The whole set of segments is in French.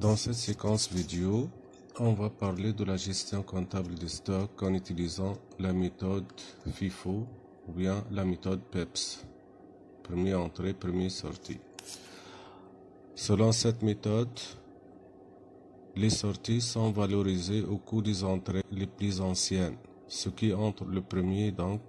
Dans cette séquence vidéo, on va parler de la gestion comptable des stocks en utilisant la méthode FIFO ou bien la méthode PEPS. Premier entrée, premier sortie. Selon cette méthode, les sorties sont valorisées au coût des entrées les plus anciennes. Ce qui entre le premier donc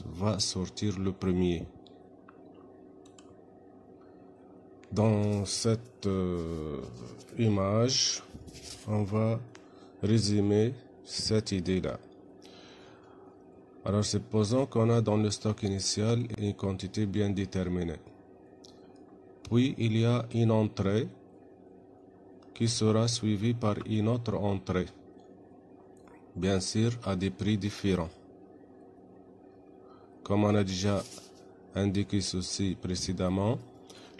va sortir le premier. Dans cette image, on va résumer cette idée-là. Alors, supposons qu'on a dans le stock initial une quantité bien déterminée. Puis, il y a une entrée qui sera suivie par une autre entrée, bien sûr à des prix différents. Comme on a déjà indiqué ceci précédemment,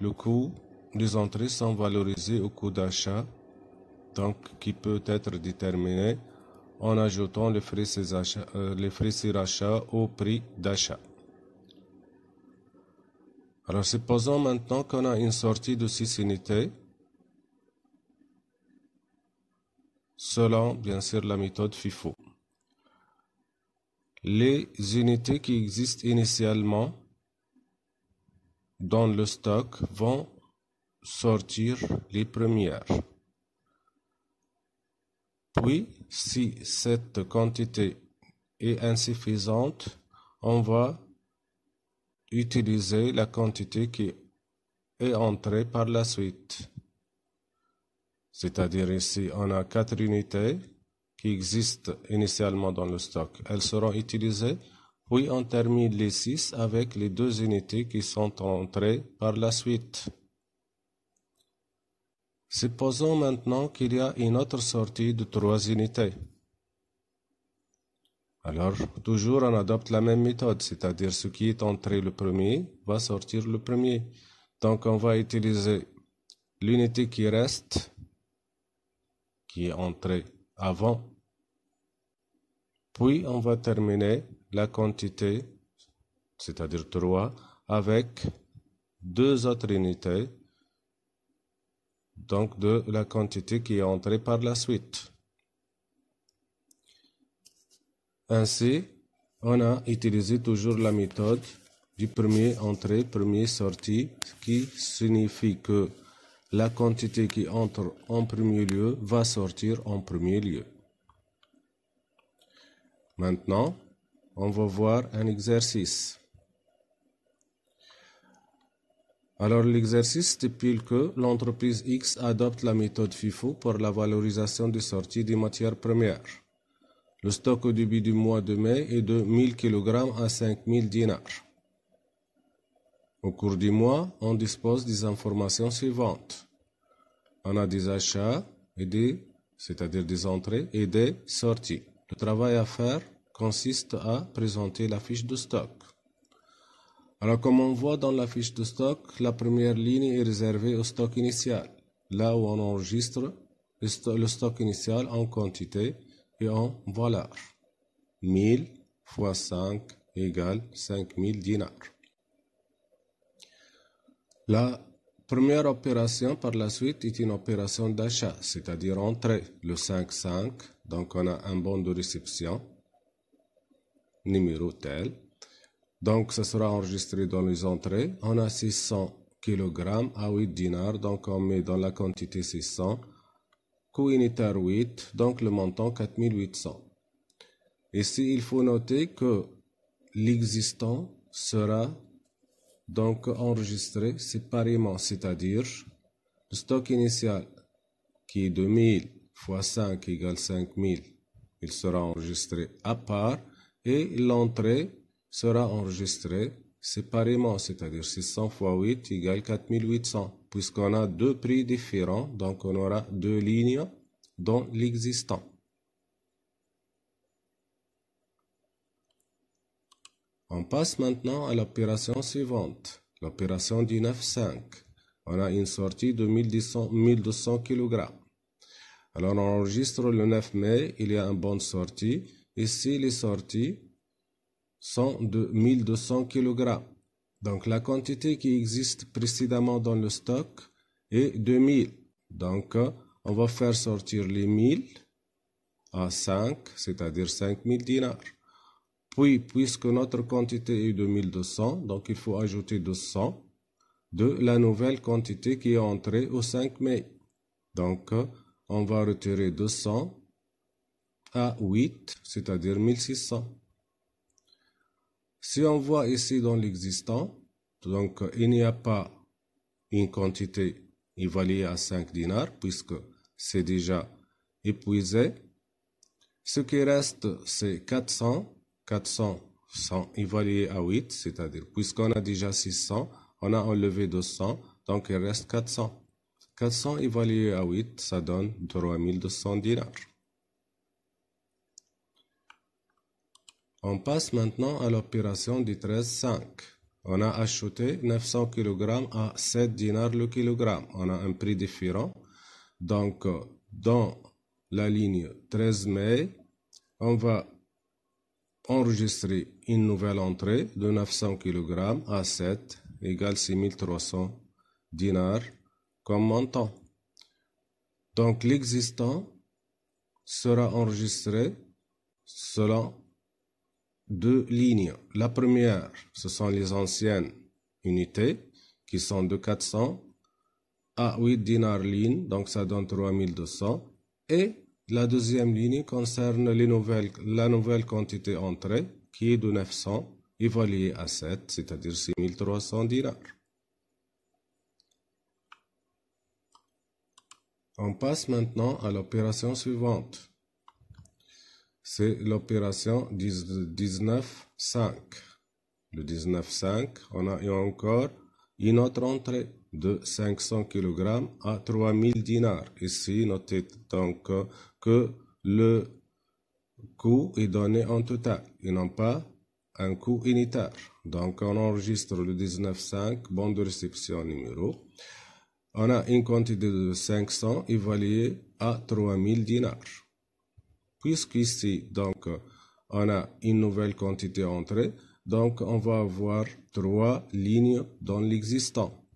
le coût des entrées sont valorisés au coût d'achat, donc qui peut être déterminé en ajoutant les frais sur achat au prix d'achat. Alors, supposons maintenant qu'on a une sortie de 6 unités, selon bien sûr la méthode FIFO. Les unités qui existent initialement dans le stock vont sortir les premières. Puis, si cette quantité est insuffisante, on va utiliser la quantité qui est entrée par la suite. C'est-à-dire ici, on a 4 unités qui existent initialement dans le stock. Elles seront utilisées. Puis on termine les 6 avec les 2 unités qui sont entrées par la suite. Supposons maintenant qu'il y a une autre sortie de 3 unités. Alors, toujours on adopte la même méthode, c'est-à-dire ce qui est entré le premier va sortir le premier. Donc on va utiliser l'unité qui reste, qui est entrée avant. Puis on va terminer la quantité, c'est-à-dire 3, avec 2 autres unités, donc de la quantité qui est entrée par la suite. Ainsi, on a utilisé toujours la méthode du premier entrée, premier sortie, qui signifie que la quantité qui entre en premier lieu va sortir en premier lieu. Maintenant, on va voir un exercice. Alors, l'exercice stipule que l'entreprise X adopte la méthode FIFO pour la valorisation des sorties des matières premières. Le stock au début du mois de mai est de 1000 kg à 5000 dinars. Au cours du mois, on dispose des informations suivantes. On a des achats, c'est-à-dire des entrées et des sorties. Le travail à faire consiste à présenter la fiche de stock. Alors, comme on voit dans la fiche de stock, la première ligne est réservée au stock initial, là où on enregistre le stock initial en quantité et en valeur. 1000 fois 5 égale 5000 dinars. La première opération par la suite est une opération d'achat, c'est-à-dire entrée, le 5,5. Donc on a un bon de réception, numéro tel. Donc ça sera enregistré dans les entrées. On a 600 kg à 8 dinars, donc on met dans la quantité 600. Coût unitaire 8, donc le montant 4800. Ici, il faut noter que l'existant sera donc enregistré séparément, c'est-à-dire le stock initial qui est de 1000 fois 5 égale 5000, il sera enregistré à part et l'entrée sera enregistrée séparément, c'est-à-dire 600 fois 8 égale 4800. Puisqu'on a 2 prix différents, donc on aura 2 lignes dans l'existant. On passe maintenant à l'opération suivante, l'opération du 9,5. On a une sortie de 1200 kg. Alors on enregistre le 9 mai, il y a une bonne sortie. Ici, les sorties sont de 1200 kg. Donc la quantité qui existe précédemment dans le stock est 2000. Donc on va faire sortir les 1000 à 5, c'est-à-dire 5000 dinars. Puis, puisque notre quantité est de 1200, donc il faut ajouter 200 de la nouvelle quantité qui est entrée au 5 mai. Donc, on va retirer 200 à 8, c'est-à-dire 1600. Si on voit ici dans l'existant, donc il n'y a pas une quantité évaluée à 5 dinars, puisque c'est déjà épuisé. Ce qui reste, c'est 400. 400 sont évalués à 8, c'est-à-dire, puisqu'on a déjà 600, on a enlevé 200, donc il reste 400. 400 évalués à 8, ça donne 3200 dinars. On passe maintenant à l'opération du 13,5. On a acheté 900 kg à 7 dinars le kilogramme. On a un prix différent. Donc, dans la ligne 13 mai, on va enregistrer une nouvelle entrée de 900 kg à 7 égale 6300 dinars comme montant. Donc, l'existant sera enregistré selon deux lignes. La première, ce sont les anciennes unités qui sont de 400 à 8 dinars ligne, donc ça donne 3200. Et la deuxième ligne concerne la nouvelle quantité entrée qui est de 900 évaluée à 7, c'est-à-dire 6300 dinars. On passe maintenant à l'opération suivante. C'est l'opération 19,5. Le 19,5, on a eu encore une autre entrée de 500 kg à 3000 dinars. Ici, notez donc que le coût est donné en total et non pas un coût unitaire. Donc, on enregistre le 19,5, bon de réception numéro. On a une quantité de 500 évaluée à 3000 dinars. Puisqu'ici, donc, on a une nouvelle quantité entrée, donc on va avoir trois lignes dans l'existant.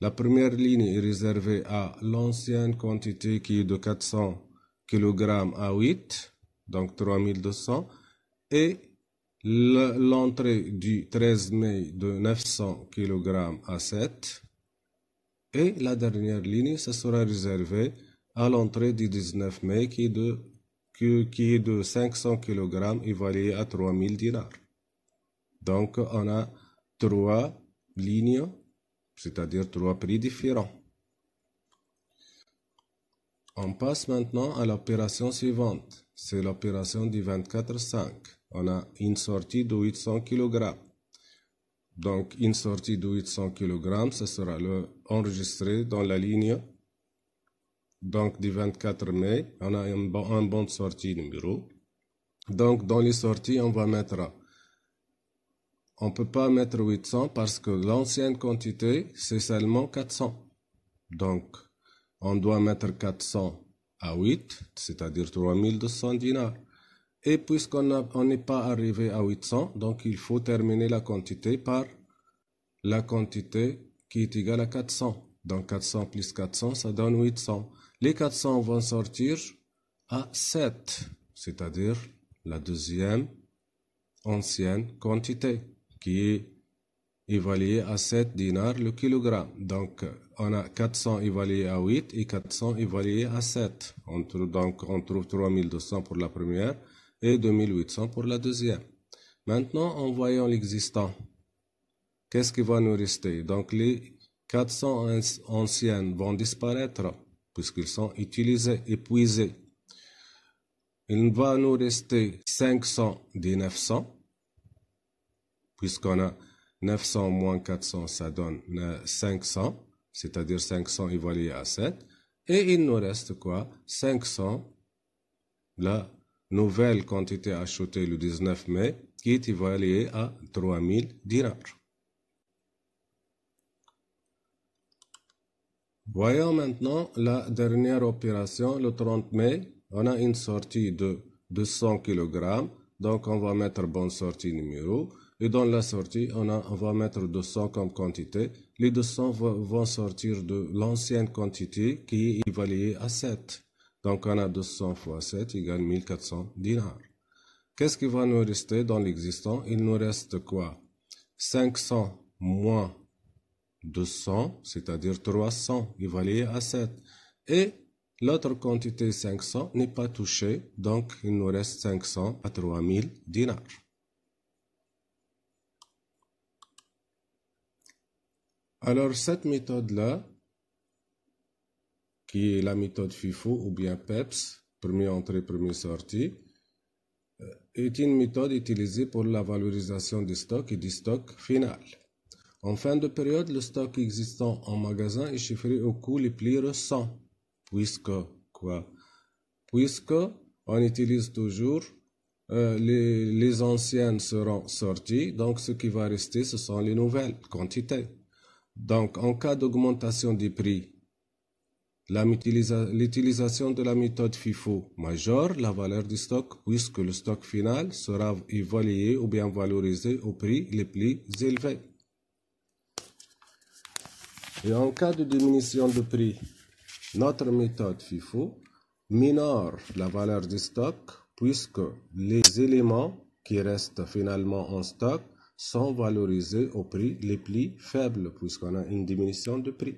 La première ligne est réservée à l'ancienne quantité qui est de 400 kg à 8, donc 3200, et l'entrée du 13 mai de 900 kg à 7, et la dernière ligne, ça sera réservé à l'entrée du 19 mai qui est de 500 kg évaluée à 3000 dinars. Donc, on a trois lignes, c'est-à-dire trois prix différents. On passe maintenant à l'opération suivante. C'est l'opération du 24,5. On a une sortie de 800 kg. Donc, une sortie de 800 kg, ce sera enregistré dans la ligne. Donc, du 24 mai, on a un bon de sortie numéro. Donc, dans les sorties, on va mettre... On ne peut pas mettre 800 parce que l'ancienne quantité, c'est seulement 400. Donc, on doit mettre 400 à 8, c'est-à-dire 3200 dinars. Et puisqu'on n'est pas arrivé à 800, donc il faut terminer la quantité par la quantité qui est égale à 400. Donc 400 plus 400, ça donne 800. Les 400 vont sortir à 7, c'est-à-dire la deuxième ancienne quantité qui est évaluée à 7 dinars le kilogramme. Donc, on a 400 évalués à 8 et 400 évalués à 7. Donc, on trouve 3200 pour la première et 2800 pour la deuxième. Maintenant, en voyant l'existant, qu'est-ce qui va nous rester? Donc, les 400 anciennes vont disparaître puisqu'ils sont utilisés, épuisés. Il va nous rester 500 des 900, puisqu'on a 900 moins 400, ça donne 500, c'est-à-dire 500 évalués à 7. Et il nous reste quoi? 500, la nouvelle quantité achetée le 19 mai, qui est évaluée à 3000 dinars. Voyons maintenant la dernière opération, le 30 mai. On a une sortie de 200 kg, donc on va mettre bonne sortie numéro. Et dans la sortie, on va mettre 200 comme quantité, les 200 vont sortir de l'ancienne quantité qui est évaluée à 7. Donc on a 200 fois 7 égale 1400 dinars. Qu'est-ce qui va nous rester dans l'existant? Il nous reste quoi? 500 moins 200, c'est-à-dire 300 évalué à 7. Et l'autre quantité 500 n'est pas touchée, donc il nous reste 500 à 3000 dinars. Alors cette méthode-là, qui est la méthode FIFO ou bien PEPS, premier entrée, premier sortie, est une méthode utilisée pour la valorisation des stocks et du stock final. En fin de période, le stock existant en magasin est chiffré au coût les plus récents. Puisque on utilise toujours les anciennes seront sorties, donc ce qui va rester, ce sont les nouvelles quantités. Donc, en cas d'augmentation des prix, l'utilisation de la méthode FIFO majore la valeur du stock puisque le stock final sera évalué ou bien valorisé au prix les plus élevés. Et en cas de diminution de prix, notre méthode FIFO minore la valeur du stock puisque les éléments qui restent finalement en stock sont valorisés au prix les plus faibles puisqu'on a une diminution de prix.